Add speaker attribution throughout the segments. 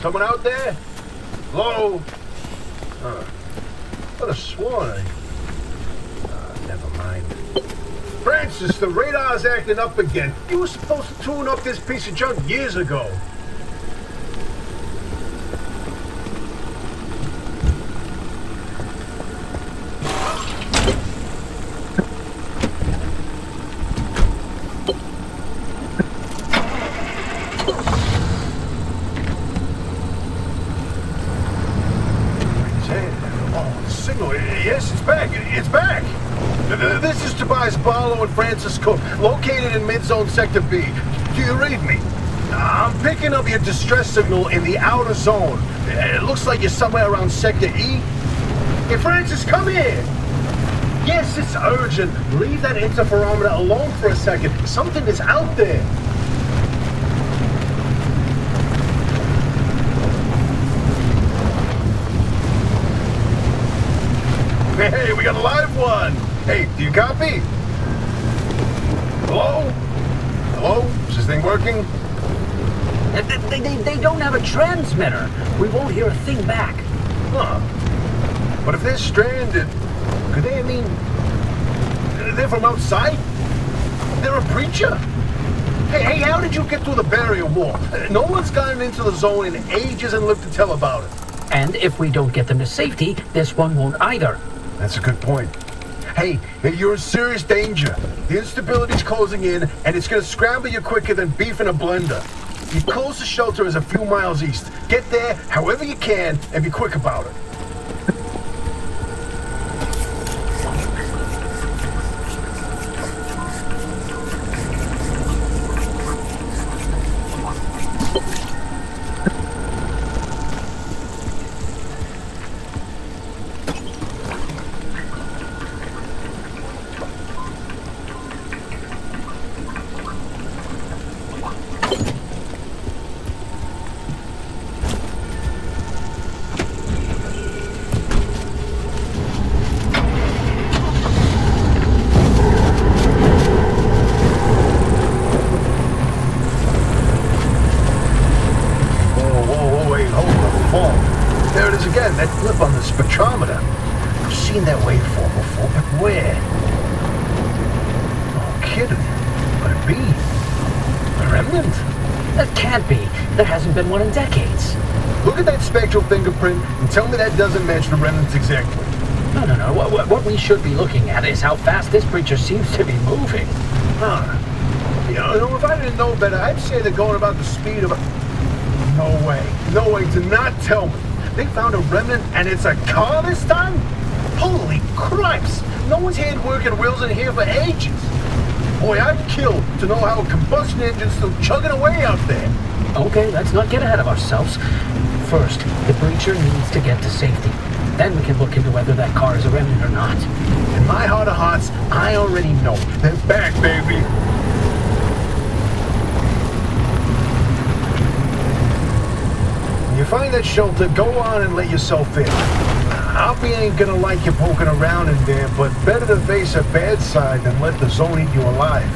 Speaker 1: Someone out there? Hello? What a swan. Never mind. Francis, the radar's acting up again. You were supposed to tune up this piece of junk years ago. Yes, it's back. It's back. This is Tobias Barlow and Francis Cook, located in mid-zone Sector B. Do you read me? I'm picking up your distress signal in the outer zone. It looks like you're somewhere around Sector E. Hey, Francis, come here. Yes, it's urgent. Leave that interferometer alone for a second. Something is out there. Hey, we got a live one! Hey, do you copy? Hello? Hello? Is this thing working?
Speaker 2: They don't have a transmitter. We won't hear a thing back.
Speaker 1: Huh. But if they're stranded, could they, they're from outside? They're a preacher? Hey, how did you get through the barrier wall? No one's gotten into the zone in ages and lived to tell about it.
Speaker 2: And if we don't get them to safety, this one won't either.
Speaker 1: That's a good point. Hey, you're in serious danger. The instability's closing in, and it's gonna scramble you quicker than beef in a blender. The closest shelter is a few miles east. Get there however you can, and be quick about it. There it is again, that blip on the spectrometer. I've seen that waveform before, but where? No kidding. Could it be? A remnant?
Speaker 2: That can't be. There hasn't been one in decades.
Speaker 1: Look at that spectral fingerprint and tell me that doesn't match the remnants exactly.
Speaker 2: No. What we should be looking at is how fast this creature seems to be moving.
Speaker 1: Huh. You know, if I didn't know better, I'd say they're going about the speed of a... No way, do not tell me. They found a remnant and it's a car this time? Holy cripes! No one's had working wheels in here for ages. Boy, I'd kill to know how a combustion engine's still chugging away out there.
Speaker 2: Okay, let's not get ahead of ourselves. First, the breacher needs to get to safety. Then we can look into whether that car is a remnant or not.
Speaker 1: In my heart of hearts, I already know. They're back, baby. When you find that shelter, go on and let yourself in. Hoppy ain't gonna like you poking around in there, but better to face a bad side than let the zone eat you alive.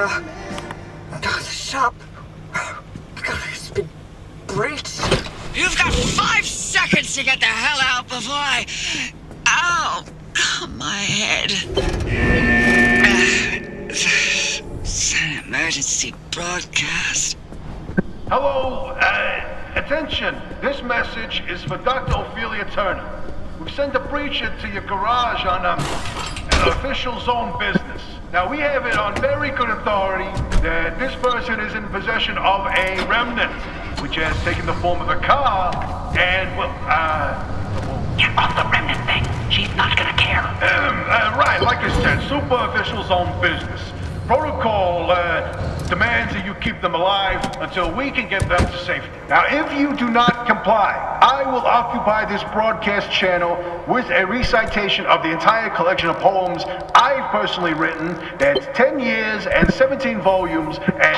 Speaker 3: The shop. God, it's been breached.
Speaker 4: You've got 5 seconds to get the hell out before I... Ow! My head. It's an emergency broadcast.
Speaker 1: Hello, attention. This message is for Dr. Ophelia Turner. We've sent a breacher to your garage on an official zone business. Now, we have it on very good authority that this person is in possession of a remnant, which has taken the form of a car, and, well,
Speaker 5: Get off the remnant thing. She's not gonna care.
Speaker 1: right, like I said, super official zone business. Protocol, demands that you keep them alive until we can get them to safety. Now, if you do not comply, I will occupy this broadcast channel with a recitation of the entire collection of poems I've personally written. That's 10 years and 17 volumes and...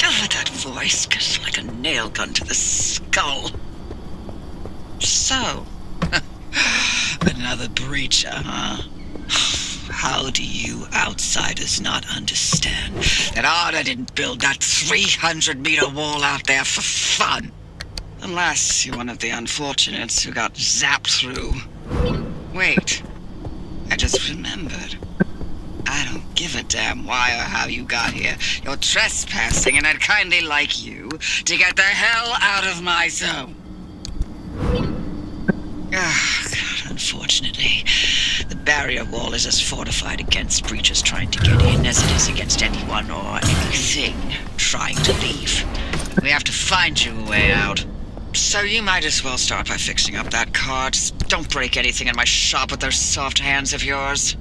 Speaker 4: God, that voice goes like a nail gun to the skull. So, another breacher, huh? How do you outsiders not understand that Arda didn't build that 300-meter wall out there for fun? Unless you're one of the unfortunates who got zapped through. Wait, I just remembered. I don't give a damn why or how you got here. You're trespassing, and I'd kindly like you to get the hell out of my zone. Ah, God, unfortunately, the barrier wall is as fortified against breachers trying to get in as it is against anyone or anything trying to leave. We have to find you a way out. So you might as well start by fixing up that car. Just don't break anything in my shop with those soft hands of yours.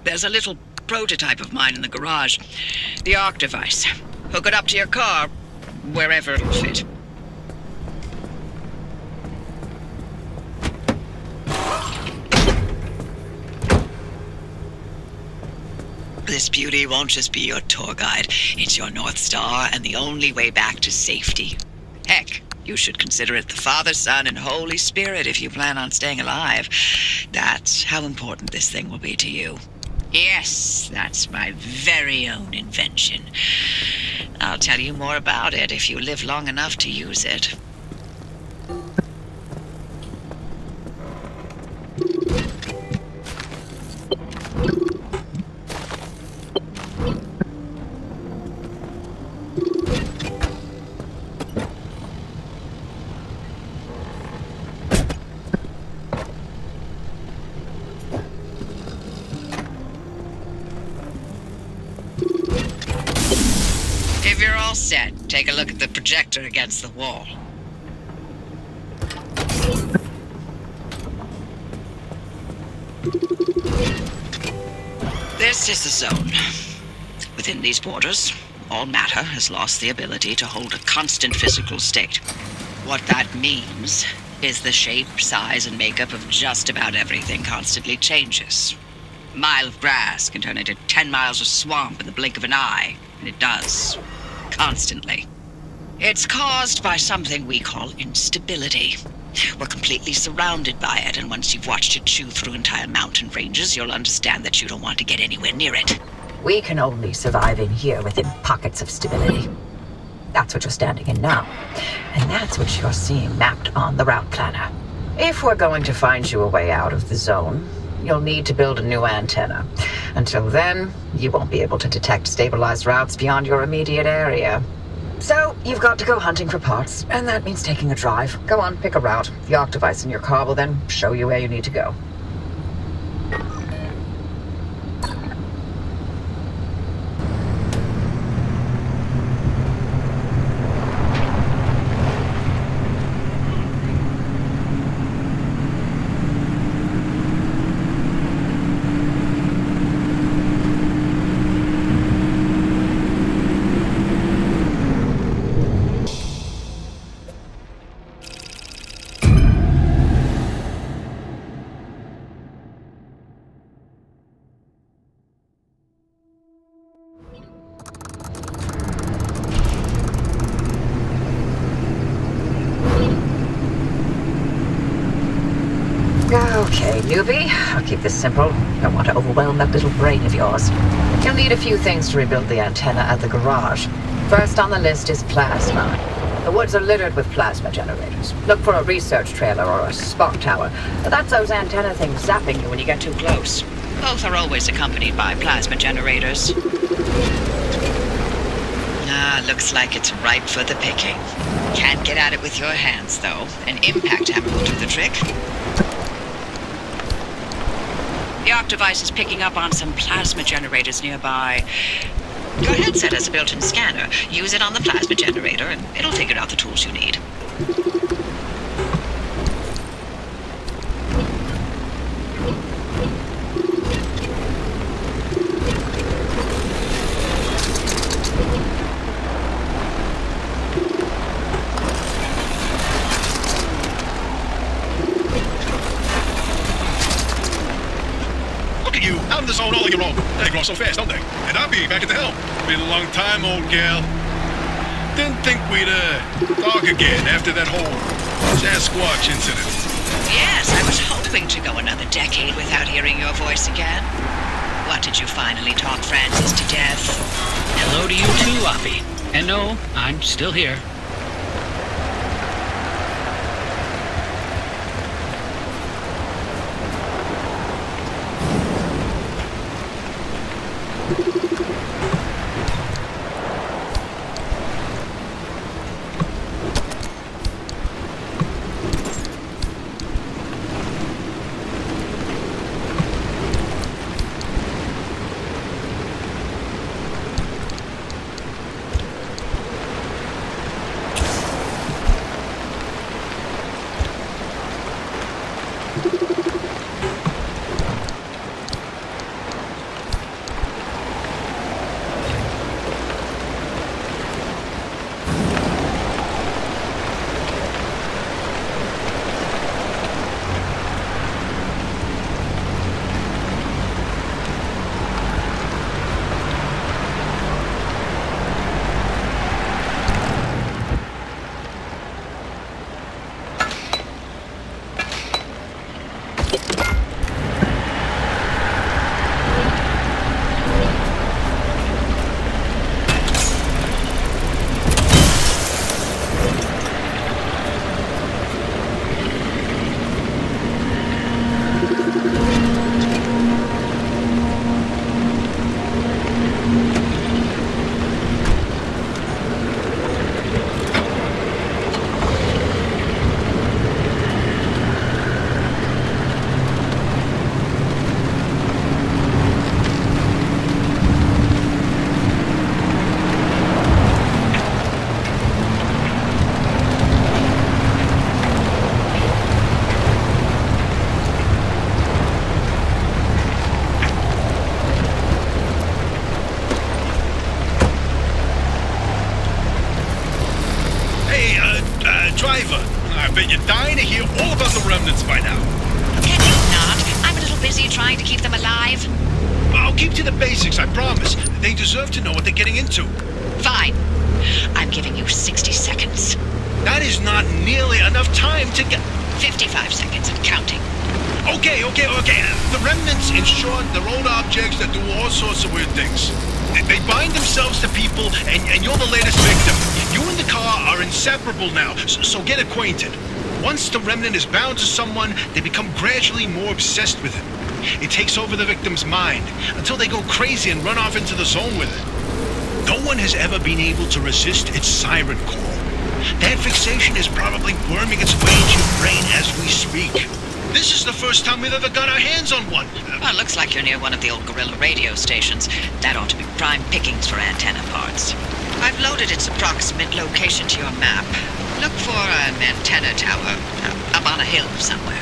Speaker 4: There's a little prototype of mine in the garage. The Arc device. Hook it up to your car, wherever it'll fit. This beauty won't just be your tour guide. It's your North Star and the only way back to safety. Heck, you should consider it the Father, Son, and Holy Spirit if you plan on staying alive. That's how important this thing will be to you. Yes, that's my very own invention. I'll tell you more about it if you live long enough to use it. If you're all set, take a look at the projector against the wall. This is the zone. Within these borders, all matter has lost the ability to hold a constant physical state. What that means is the shape, size, and makeup of just about everything constantly changes. A mile of grass can turn into 10 miles of swamp in the blink of an eye, and it does. Constantly. It's caused by something we call instability. We're completely surrounded by it, and once you've watched it chew through entire mountain ranges, you'll understand that you don't want to get anywhere near it.
Speaker 3: We can only survive in here within pockets of stability. That's what you're standing in now. And that's what you're seeing mapped on the route planner. If we're going to find you a way out of the zone, you'll need to build a new antenna. Until then, you won't be able to detect stabilized routes beyond your immediate area. So, you've got to go hunting for parts, and that means taking a drive. Go on, pick a route. The Arc device in your car will then show you where you need to go. Okay, newbie, I'll keep this simple. I don't want to overwhelm that little brain of yours. You'll need a few things to rebuild the antenna at the garage. First on the list is plasma. The woods are littered with plasma generators. Look for a research trailer or a spot tower. That's those antenna things zapping you when you get too close.
Speaker 4: Both are always accompanied by plasma generators. Looks like it's ripe for the picking. Can't get at it with your hands, though. An impact hammer will do the trick. The Arc device is picking up on some plasma generators nearby. Your headset has a built-in scanner. Use it on the plasma generator, and it'll figure out the tools you need.
Speaker 6: Out of the zone all on your own. They grow so fast, don't they? And I'll be back at the helm. Been a long time, old gal. Didn't think we'd, talk again after that whole Sasquatch incident.
Speaker 4: Yes, I was hoping to go another decade without hearing your voice again. What, did you finally talk Francis to death?
Speaker 2: Hello to you too, Offie. And no, I'm still here.
Speaker 6: Driver, I bet you're dying to hear all about the remnants by now.
Speaker 4: Can you not? I'm a little busy trying to keep them alive.
Speaker 6: I'll keep to the basics, I promise. They deserve to know what they're getting into.
Speaker 4: Fine. I'm giving you 60 seconds.
Speaker 6: That is not nearly enough time to get...
Speaker 4: 55 seconds and counting.
Speaker 6: Okay. The remnants, in short, they're old objects that do all sorts of weird things. They bind themselves to people, and you're the latest victim. You and the car are inseparable now, so get acquainted. Once the remnant is bound to someone, they become gradually more obsessed with it. It takes over the victim's mind, until they go crazy and run off into the zone with it. No one has ever been able to resist its siren call. That fixation is probably worming its way into your brain as we speak. This is the first time we've ever got our hands on one.
Speaker 4: Well, looks like you're near one of the old guerrilla radio stations. That ought to be prime pickings for antenna parts. I've loaded its approximate location to your map. Look for an antenna tower up on a hill somewhere.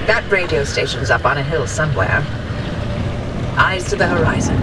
Speaker 3: That radio station's up on a hill somewhere. Eyes to the horizon.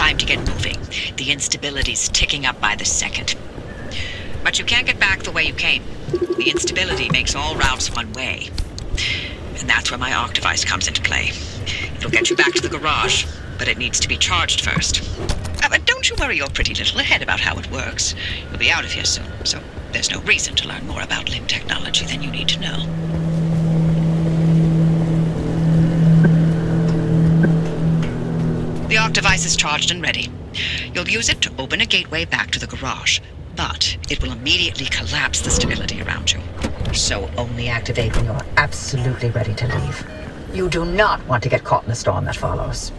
Speaker 4: time to get moving. The instability's ticking up by the second. But you can't get back the way you came. The instability makes all routes one way. And that's where my arc device comes into play. It'll get you back to the garage, but it needs to be charged first. But don't you worry your pretty little head about how it works. You'll be out of here soon, so there's no reason to learn more about limb technology than you need to know. The arc device is charged and ready. You'll use it to open a gateway back to the garage, but it will immediately collapse the stability around you.
Speaker 3: So only activate when you're absolutely ready to leave. You do not want to get caught in the storm that follows.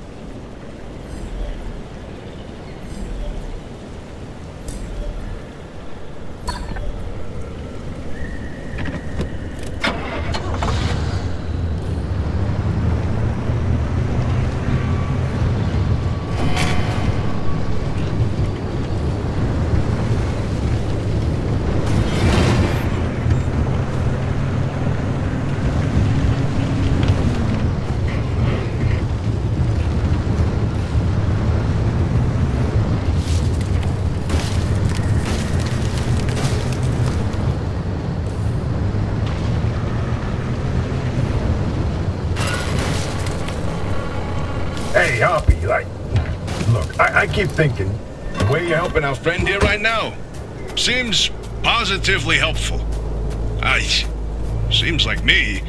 Speaker 1: Hey, Hoppy, look, I keep thinking, the way you're helping our friend here right now,
Speaker 6: Seems positively helpful. Seems like me.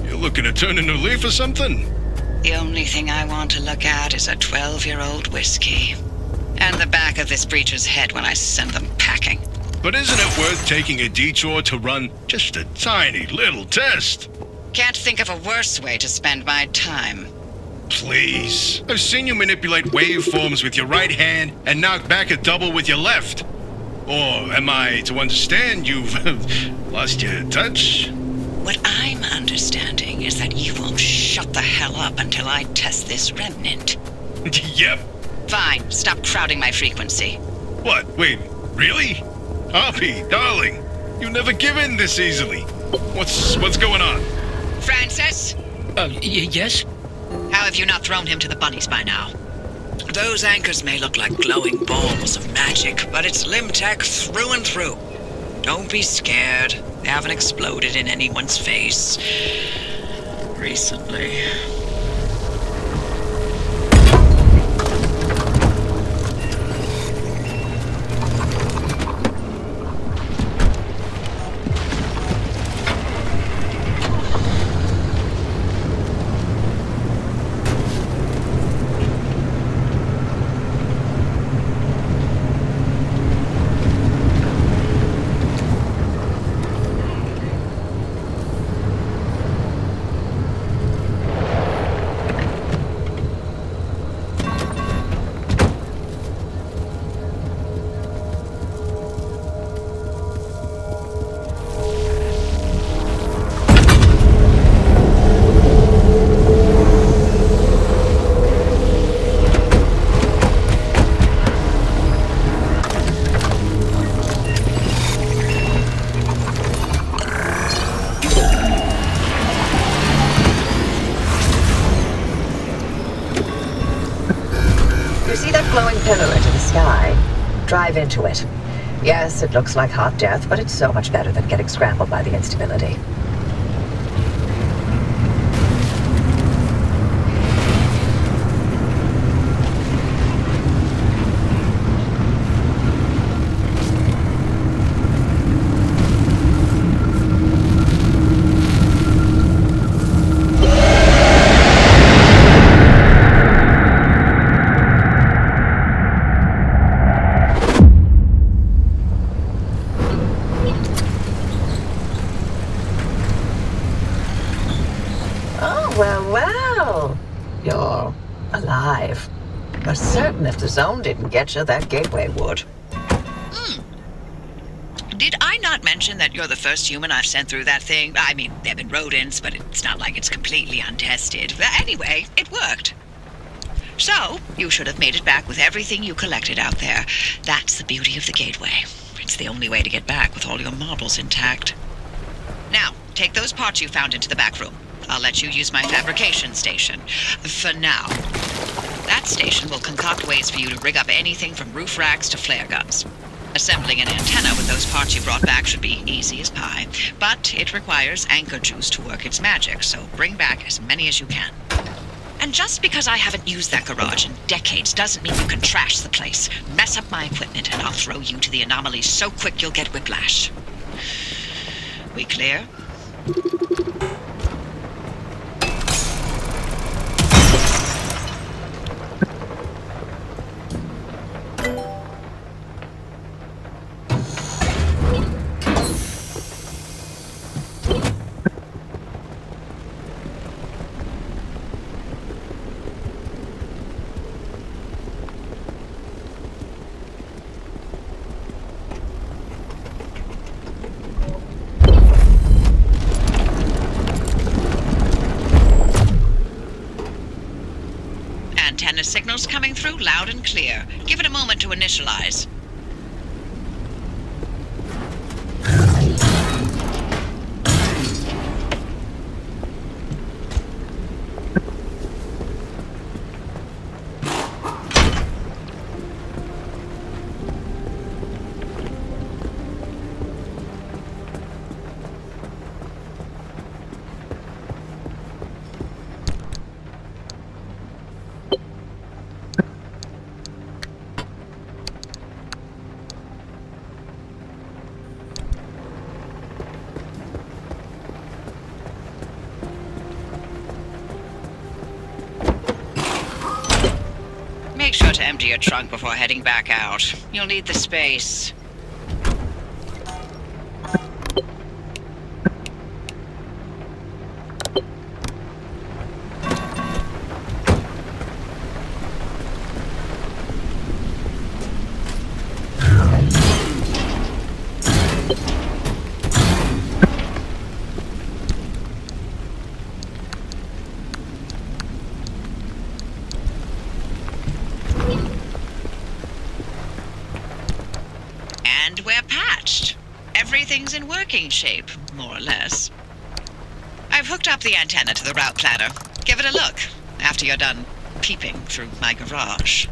Speaker 6: You're looking to turn a new leaf or something?
Speaker 4: The only thing I want to look at is a 12-year-old whiskey. And the back of this breacher's head when I send them packing.
Speaker 6: But isn't it worth taking a detour to run just a tiny little test?
Speaker 4: Can't think of a worse way to spend my time.
Speaker 6: Please. I've seen you manipulate waveforms with your right hand and knock back a double with your left. Or am I to understand you've lost your touch?
Speaker 4: What I'm understanding is that you won't shut the hell up until I test this remnant.
Speaker 6: Yep.
Speaker 4: Fine, stop crowding my frequency.
Speaker 6: What? Wait, really? Hoppy, darling, you never give in this easily. What's going on?
Speaker 4: Francis?
Speaker 2: Yes?
Speaker 4: How have you not thrown him to the bunnies by now? Those anchors may look like glowing balls of magic, but it's limb tech through and through. Don't be scared. They haven't exploded in anyone's face recently.
Speaker 3: You see that glowing pillar into the sky? Drive into it. Yes, it looks like hot death, but it's so much better than getting scrambled by the instability. Well. You're alive. For certain if the zone didn't get you, that gateway would.
Speaker 4: Did I not mention that you're the first human I've sent through that thing? I mean, there have been rodents, but it's not like it's completely untested. But anyway, it worked. So, you should have made it back with everything you collected out there. That's the beauty of the gateway. It's the only way to get back with all your marbles intact. Now, take those parts you found into the back room. I'll let you use my fabrication station. For now. That station will concoct ways for you to rig up anything from roof racks to flare guns. Assembling an antenna with those parts you brought back should be easy as pie, but it requires anchor juice to work its magic, so bring back as many as you can. And just because I haven't used that garage in decades doesn't mean you can trash the place. Mess up my equipment and I'll throw you to the anomalies so quick you'll get whiplash. We clear? Antenna signals coming through loud and clear. Give it a moment to initialize. Make sure to empty your trunk before heading back out. You'll need the space. And we're patched. Everything's in working shape, more or less. I've hooked up the antenna to the route planner. Give it a look after you're done peeping through my garage.